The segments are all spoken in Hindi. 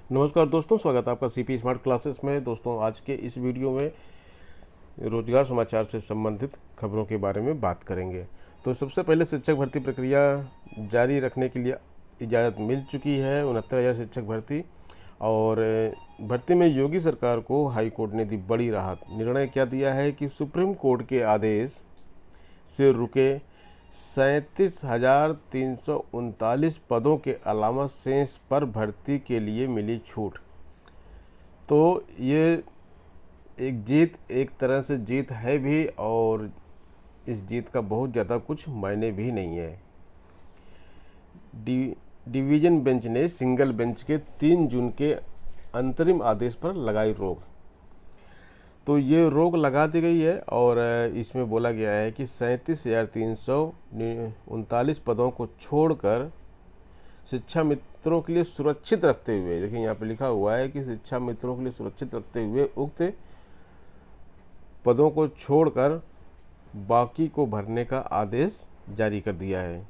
नमस्कार दोस्तों, स्वागत है आपका सीपी स्मार्ट क्लासेस में। दोस्तों, आज के इस वीडियो में रोजगार समाचार से संबंधित खबरों के बारे में बात करेंगे। तो सबसे पहले शिक्षक भर्ती प्रक्रिया जारी रखने के लिए इजाज़त मिल चुकी है 69,000 शिक्षक भर्ती। और भर्ती में योगी सरकार को हाई कोर्ट ने दी बड़ी राहत। निर्णय क्या दिया है कि सुप्रीम कोर्ट के आदेश से रुके 37,339 पदों के अलावा शेष पर भर्ती के लिए मिली छूट। तो ये एक जीत, एक तरह से जीत है भी, और इस जीत का बहुत ज़्यादा कुछ मायने भी नहीं है। डिवीज़न बेंच ने सिंगल बेंच के 3 जून के अंतरिम आदेश पर लगाई रोक। तो ये रोक लगा दी गई है और इसमें बोला गया है कि 37,339 पदों को छोड़कर शिक्षा मित्रों के लिए सुरक्षित रखते हुए, देखिए यहाँ पे लिखा हुआ है कि शिक्षा मित्रों के लिए सुरक्षित रखते हुए उक्त पदों को छोड़कर बाकी को भरने का आदेश जारी कर दिया है।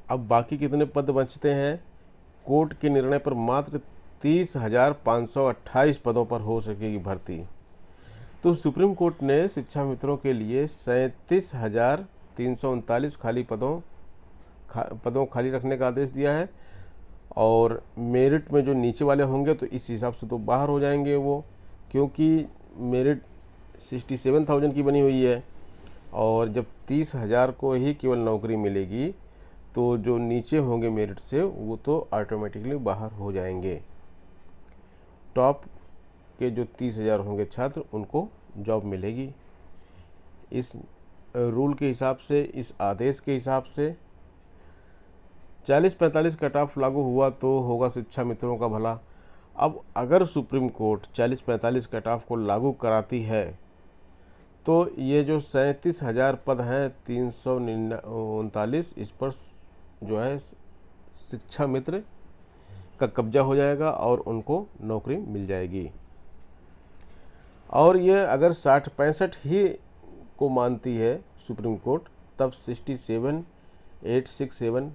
अब बाकी कितने पद बचते हैं? कोर्ट के निर्णय पर मात्र 30,528 पदों पर हो सकेगी भर्ती। तो सुप्रीम कोर्ट ने शिक्षा मित्रों के लिए 37,339 पदों खाली रखने का आदेश दिया है। और मेरिट में जो नीचे वाले होंगे तो इस हिसाब से तो बाहर हो जाएंगे वो, क्योंकि मेरिट 67,000 की बनी हुई है। और जब 30,000 को ही केवल नौकरी मिलेगी तो जो नीचे होंगे मेरिट से वो तो ऑटोमेटिकली बाहर हो जाएंगे। टॉप के जो 30,000 होंगे छात्र, उनको जॉब मिलेगी। इस रूल के हिसाब से, इस आदेश के हिसाब से 40-45 कट ऑफ लागू हुआ तो होगा शिक्षा मित्रों का भला। अब अगर सुप्रीम कोर्ट 40-45 कट ऑफ को लागू कराती है तो ये जो 37,000 पद हैं 339, इस पर जो है शिक्षा मित्र का कब्जा हो जाएगा और उनको नौकरी मिल जाएगी। और ये अगर 60-65 ही को मानती है सुप्रीम कोर्ट, तब 67,867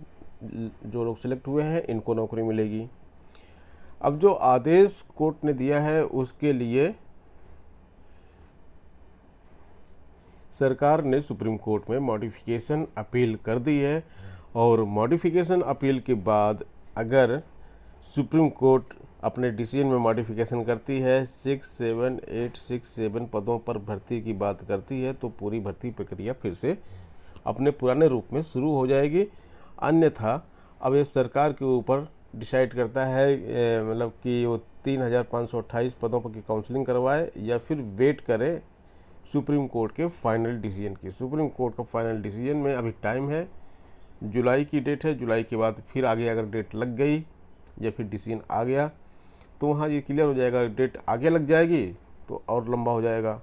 जो लोग सिलेक्ट हुए हैं इनको नौकरी मिलेगी। अब जो आदेश कोर्ट ने दिया है उसके लिए सरकार ने सुप्रीम कोर्ट में मॉडिफिकेशन अपील कर दी है। और मॉडिफिकेशन अपील के बाद अगर सुप्रीम कोर्ट अपने डिसीजन में मॉडिफिकेशन करती है, 67,867 पदों पर भर्ती की बात करती है, तो पूरी भर्ती प्रक्रिया फिर से अपने पुराने रूप में शुरू हो जाएगी। अन्यथा अब ये सरकार के ऊपर डिसाइड करता है, मतलब कि वो 3,528 पदों पर की काउंसलिंग करवाए या फिर वेट करे सुप्रीम कोर्ट के फाइनल डिसीजन की। सुप्रीम कोर्ट का फाइनल डिसीजन में अभी टाइम है, जुलाई की डेट है। जुलाई के बाद फिर आगे अगर डेट लग गई या फिर डिसीजन आ गया तो वहाँ ये क्लियर हो जाएगा। डेट आगे लग जाएगी तो और लंबा हो जाएगा।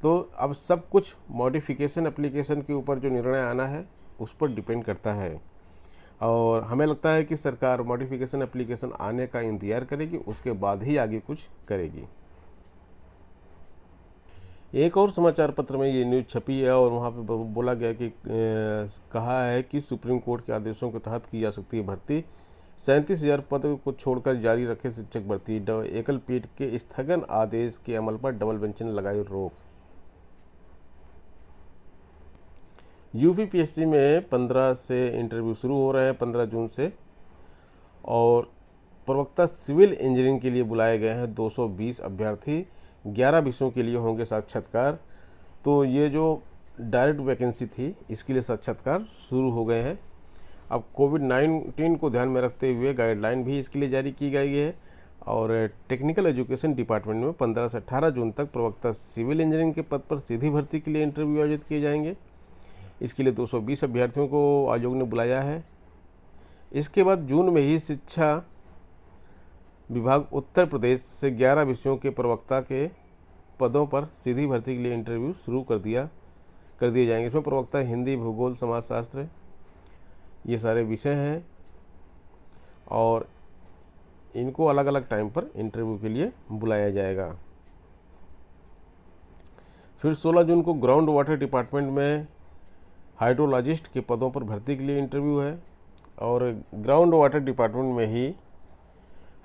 तो अब सब कुछ मॉडिफिकेशन एप्लीकेशन के ऊपर जो निर्णय आना है उस पर डिपेंड करता है। और हमें लगता है कि सरकार मॉडिफिकेशन एप्लीकेशन आने का इंतज़ार करेगी, उसके बाद ही आगे कुछ करेगी। एक और समाचार पत्र में ये न्यूज़ छपी है और वहाँ पे बोला गया कि कहा है कि सुप्रीम कोर्ट के आदेशों के तहत की जा सकती है भर्ती। 37,000 पद को छोड़कर जारी रखे शिक्षक भर्ती। एकल पीठ के स्थगन आदेश के अमल पर डबल बेंच ने लगाई रोक। यूपीपीएससी में 15 से इंटरव्यू शुरू हो रहे हैं, 15 जून से। और प्रवक्ता सिविल इंजीनियरिंग के लिए बुलाए गए हैं 220 अभ्यर्थी। 11 विषयों के लिए होंगे साक्षात्कार। तो ये जो डायरेक्ट वैकेंसी थी इसके लिए साक्षात्कार शुरू हो गए हैं। अब कोविड-19 को ध्यान में रखते हुए गाइडलाइन भी इसके लिए जारी की गई है। और टेक्निकल एजुकेशन डिपार्टमेंट में 15 से 18 जून तक प्रवक्ता सिविल इंजीनियरिंग के पद पर सीधी भर्ती के लिए इंटरव्यू आयोजित किए जाएंगे। इसके लिए 220 अभ्यर्थियों को आयोग ने बुलाया है। इसके बाद जून में ही शिक्षा विभाग उत्तर प्रदेश से 11 विषयों के प्रवक्ता के पदों पर सीधी भर्ती के लिए इंटरव्यू शुरू कर दिए जाएंगे। इसमें प्रवक्ता हिंदी, भूगोल, समाजशास्त्र, ये सारे विषय हैं और इनको अलग अलग टाइम पर इंटरव्यू के लिए बुलाया जाएगा। फिर 16 जून को ग्राउंड वाटर डिपार्टमेंट में हाइड्रोलॉजिस्ट के पदों पर भर्ती के लिए इंटरव्यू है। और ग्राउंड वाटर डिपार्टमेंट में ही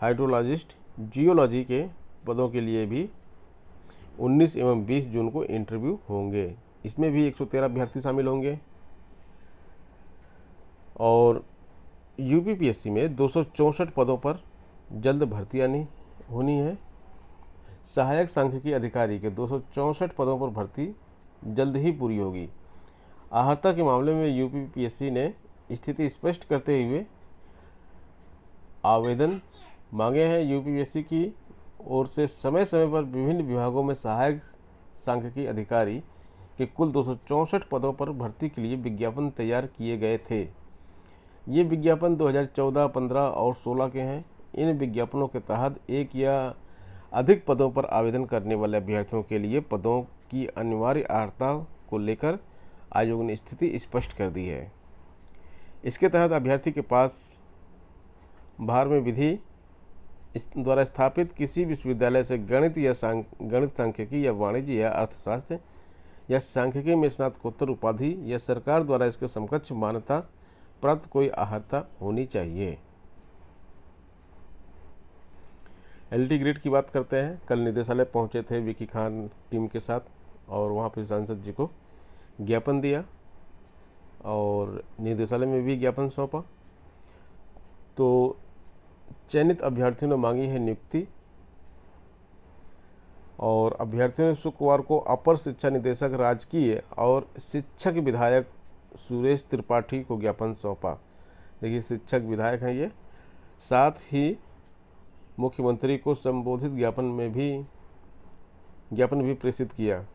हाइड्रोलॉजिस्ट, जियोलॉजी के पदों के लिए भी 19 एवं 20 जून को इंटरव्यू होंगे। इसमें भी 113 अभ्यर्थी शामिल होंगे। और यूपीपीएससी में 264 पदों पर जल्द भर्ती होनी है। सहायक सांख्यिकी अधिकारी के 264 पदों पर भर्ती जल्द ही पूरी होगी। आहर्ता के मामले में यूपीपीएससी ने स्थिति स्पष्ट करते हुए आवेदन मांगे हैं। यूपीपीएससी की ओर से समय समय पर विभिन्न विभागों में सहायक सांख्यिकी अधिकारी के कुल 264 पदों पर भर्ती के लिए विज्ञापन तैयार किए गए थे। ये विज्ञापन 2014, 15 और 16 के हैं। इन विज्ञापनों के तहत एक या अधिक पदों पर आवेदन करने वाले अभ्यर्थियों के लिए पदों की अनिवार्य अर्हता को लेकर आयोग ने स्थिति स्पष्ट कर दी है। इसके तहत अभ्यर्थी के पास बाहर में विधि द्वारा स्थापित किसी विश्वविद्यालय से गणित सांख्यिकी या वाणिज्य या अर्थशास्त्र या सांख्यिकी में स्नातकोत्तर उपाधि या सरकार द्वारा इसके समकक्ष मान्यता प्राप्त कोई अर्हता होनी चाहिए। एलटी ग्रेड की बात करते हैं। कल निदेशालय पहुंचे थे विकी खान टीम के साथ और वहां पर सांसद जी को ज्ञापन दिया और निदेशालय में भी ज्ञापन सौंपा। तो चयनित अभ्यर्थियों ने मांगी है नियुक्ति और अभ्यर्थियों ने शुक्रवार को अपर शिक्षा निदेशक राजकीय और शिक्षक विधायक सुरेश त्रिपाठी को ज्ञापन सौंपा। देखिए, शिक्षक विधायक हैं ये। साथ ही मुख्यमंत्री को संबोधित ज्ञापन भी प्रेषित किया।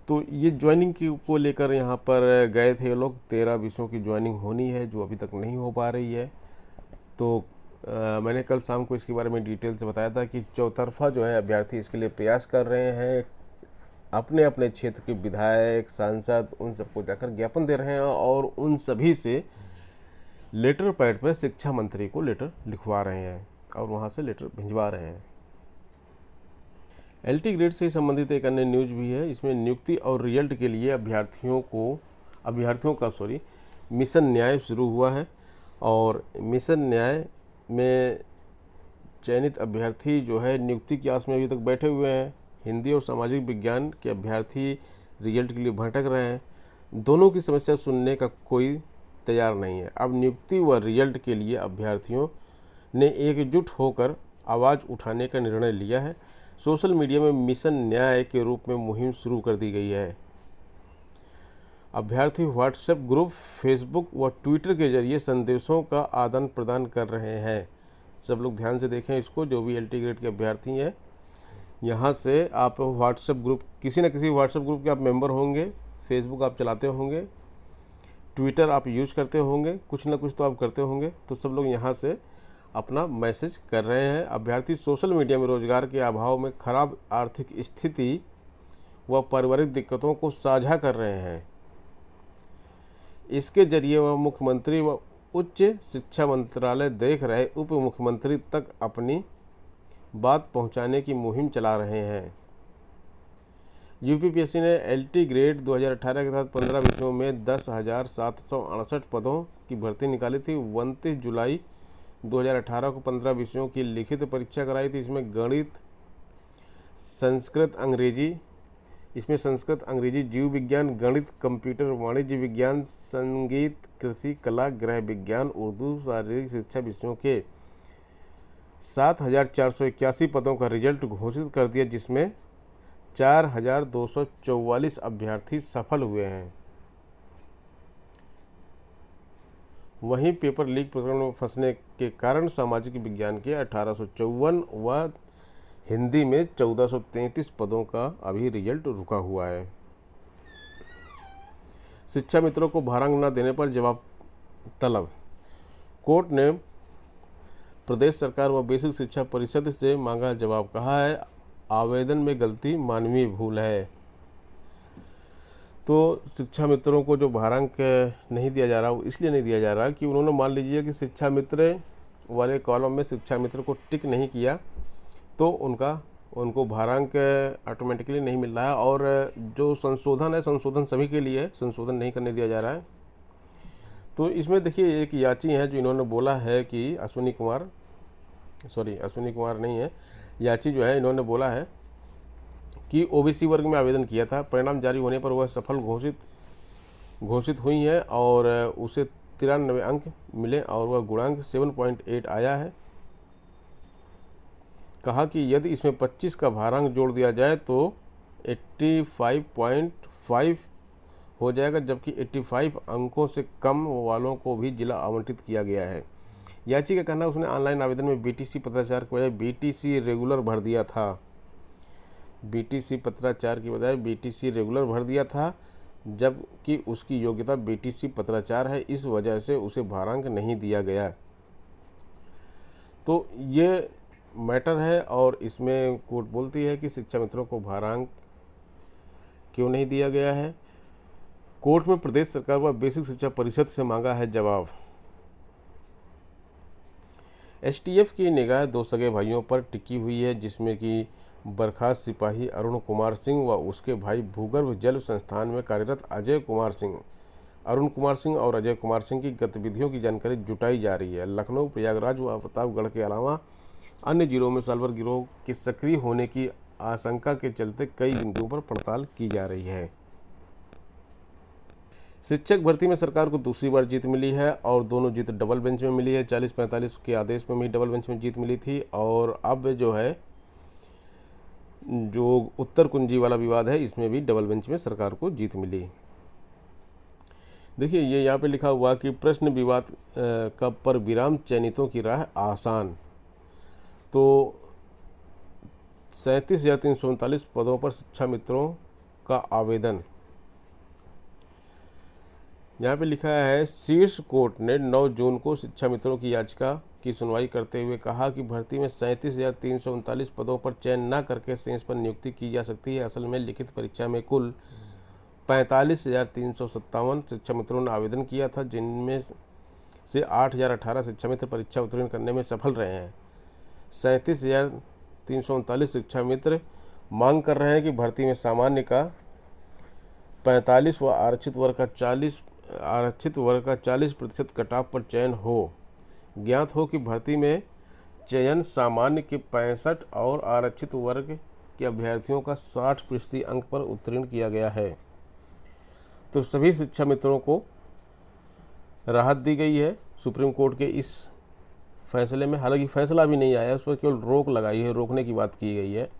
तो ये ज्वाइनिंग को लेकर यहाँ पर गए थे लोग। 13 विषयों की ज्वाइनिंग होनी है जो अभी तक नहीं हो पा रही है। तो मैंने कल शाम को इसके बारे में डिटेल से बताया था कि चौतरफा जो है अभ्यर्थी इसके लिए प्रयास कर रहे हैं। अपने अपने क्षेत्र के विधायक, सांसद, उन सबको जाकर ज्ञापन दे रहे हैं और उन सभी से लेटर पैड पर शिक्षा मंत्री को लेटर लिखवा रहे हैं और वहाँ से लेटर भिजवा रहे हैं। एलटी ग्रेड से संबंधित एक अन्य न्यूज भी है। इसमें नियुक्ति और रिजल्ट के लिए अभ्यर्थियों का मिशन न्याय शुरू हुआ है और मिशन न्याय में चयनित अभ्यर्थी जो है नियुक्ति की आस में अभी तक बैठे हुए हैं। हिंदी और सामाजिक विज्ञान के अभ्यर्थी रिजल्ट के लिए भटक रहे हैं। दोनों की समस्या सुनने का कोई तैयार नहीं है। अब नियुक्ति व रिजल्ट के लिए अभ्यर्थियों ने एकजुट होकर आवाज़ उठाने का निर्णय लिया है। सोशल मीडिया में मिशन न्याय के रूप में मुहिम शुरू कर दी गई है। अभ्यर्थी व्हाट्सएप ग्रुप, फेसबुक व ट्विटर के जरिए संदेशों का आदान प्रदान कर रहे हैं। सब लोग ध्यान से देखें इसको। जो भी एलटी ग्रेड के अभ्यर्थी हैं, यहाँ से आप व्हाट्सएप ग्रुप, किसी न किसी व्हाट्सएप ग्रुप के आप मेंबर होंगे। फेसबुक आप चलाते होंगे, ट्विटर आप यूज़ करते होंगे, कुछ ना कुछ तो आप करते होंगे। तो सब लोग यहाँ से अपना मैसेज कर रहे हैं। अभ्यर्थी सोशल मीडिया में रोजगार के अभाव में खराब आर्थिक स्थिति व पारिवारिक दिक्कतों को साझा कर रहे हैं। इसके जरिए वह मुख्यमंत्री व उच्च शिक्षा मंत्रालय देख रहे उप मुख्यमंत्री तक अपनी बात पहुंचाने की मुहिम चला रहे हैं। यूपीपीएससी ने एलटी ग्रेड 2018 के तहत 15 विषयों में 10,768 पदों की भर्ती निकाली थी। 29 जुलाई 2018 को 15 विषयों की लिखित परीक्षा कराई थी। इसमें गणित, संस्कृत, अंग्रेजी, जीव विज्ञान, गणित, कंप्यूटर, वाणिज्य विज्ञान, संगीत, कृषि, कला, गृह विज्ञान, उर्दू, शारीरिक शिक्षा विषयों के 7,481 पदों का रिजल्ट घोषित कर दिया, जिसमें 4,244 अभ्यर्थी सफल हुए हैं। वहीं पेपर लीक प्रकरण में फंसने के कारण सामाजिक विज्ञान के 1854 व हिंदी में 1433 पदों का अभी रिजल्ट रुका हुआ है। शिक्षा मित्रों को भारांक न देने पर जवाब तलब। कोर्ट ने प्रदेश सरकार व बेसिक शिक्षा परिषद से मांगा जवाब। कहा है आवेदन में गलती मानवीय भूल है। तो शिक्षा मित्रों को जो भारांक नहीं दिया जा रहा, वो इसलिए नहीं दिया जा रहा कि उन्होंने मान लीजिए कि शिक्षा मित्र वाले कॉलम में शिक्षा मित्र को टिक नहीं किया तो उनको भारांक ऑटोमेटिकली नहीं मिल रहा है। और जो संशोधन है, संशोधन सभी के लिए है, संशोधन नहीं करने दिया जा रहा है। तो इसमें देखिए एक याची हैं जो इन्होंने बोला है कि अश्विनी कुमार नहीं है, याची जो है इन्होंने बोला है कि ओबीसी वर्ग में आवेदन किया था, परिणाम जारी होने पर वह सफल घोषित हुई है और उसे 93 अंक मिले और वह गुणांक 7.8 आया है। कहा कि यदि इसमें 25 का भारांक जोड़ दिया जाए तो 85.5 हो जाएगा, जबकि 85 अंकों से कम वालों को भी जिला आवंटित किया गया है। याची का कहना है उसने ऑनलाइन आवेदन में बीटीसी पत्राचार के बजाय बीटीसी रेगुलर भर दिया था। बीटीसी पत्राचार की बजाय बीटीसी रेगुलर भर दिया था, जबकि उसकी योग्यता बीटीसी पत्राचार है, इस वजह से उसे भारांक नहीं दिया गया। तो ये मैटर है और इसमें कोर्ट बोलती है कि शिक्षा मित्रों को भारांक क्यों नहीं दिया गया है। कोर्ट में प्रदेश सरकार व बेसिक शिक्षा परिषद से मांगा है जवाब। एसटीएफ की निगाह 2 सगे भाइयों पर टिकी हुई है, जिसमें कि बर्खास्त सिपाही अरुण कुमार सिंह व उसके भाई भूगर्भ जल संस्थान में कार्यरत अजय कुमार सिंह। अरुण कुमार सिंह और अजय कुमार सिंह की गतिविधियों की जानकारी जुटाई जा रही है। लखनऊ, प्रयागराज व प्रतापगढ़ के अलावा अन्य जिलों में साल्वर गिरोह के सक्रिय होने की आशंका के चलते कई बिंदुओं पर पड़ताल की जा रही है। शिक्षक भर्ती में सरकार को दूसरी बार जीत मिली है और दोनों जीत डबल बेंच में मिली है। 40-45 के आदेश में भी डबल बेंच में जीत मिली थी और अब जो है जो उत्तर कुंजी वाला विवाद है इसमें भी डबल बेंच में सरकार को जीत मिली। देखिए ये यहाँ पे लिखा हुआ कि प्रश्न विवाद का पर विराम, चयनितों की राह आसान। तो 37,339 पदों पर शिक्षा मित्रों का आवेदन। यहाँ पे लिखा है शीर्ष कोर्ट ने 9 जून को शिक्षा मित्रों की याचिका की सुनवाई करते हुए कहा कि भर्ती में 37,339 पदों पर चयन न करके शेष पर नियुक्ति की जा सकती है। असल में लिखित परीक्षा में कुल 45,357 शिक्षा मित्रों ने आवेदन किया था, जिनमें से 8,018 शिक्षा मित्र परीक्षा उत्तीर्ण करने में सफल रहे हैं। 37,339 शिक्षा मित्र मांग कर रहे हैं कि भर्ती में सामान्य का 45 व आरक्षित वर्ग का 40% कटऑफ पर चयन हो। ज्ञात हो कि भर्ती में चयन सामान्य के 65 और आरक्षित वर्ग के अभ्यर्थियों का 60% अंक पर उत्तीर्ण किया गया है। तो सभी शिक्षा मित्रों को राहत दी गई है सुप्रीम कोर्ट के इस फैसले में। हालांकि फैसला भी नहीं आया, उस पर केवल रोक लगाई है, रोकने की बात की गई है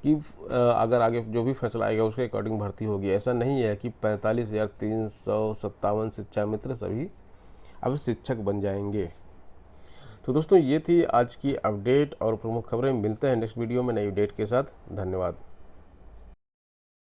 कि अगर आगे जो भी फैसला आएगा उसके अकॉर्डिंग भर्ती होगी। ऐसा नहीं है कि 45,357 शिक्षा मित्र सभी अब शिक्षक बन जाएंगे। तो दोस्तों ये थी आज की अपडेट और प्रमुख खबरें। मिलते हैं नेक्स्ट वीडियो में नई अपडेट के साथ। धन्यवाद।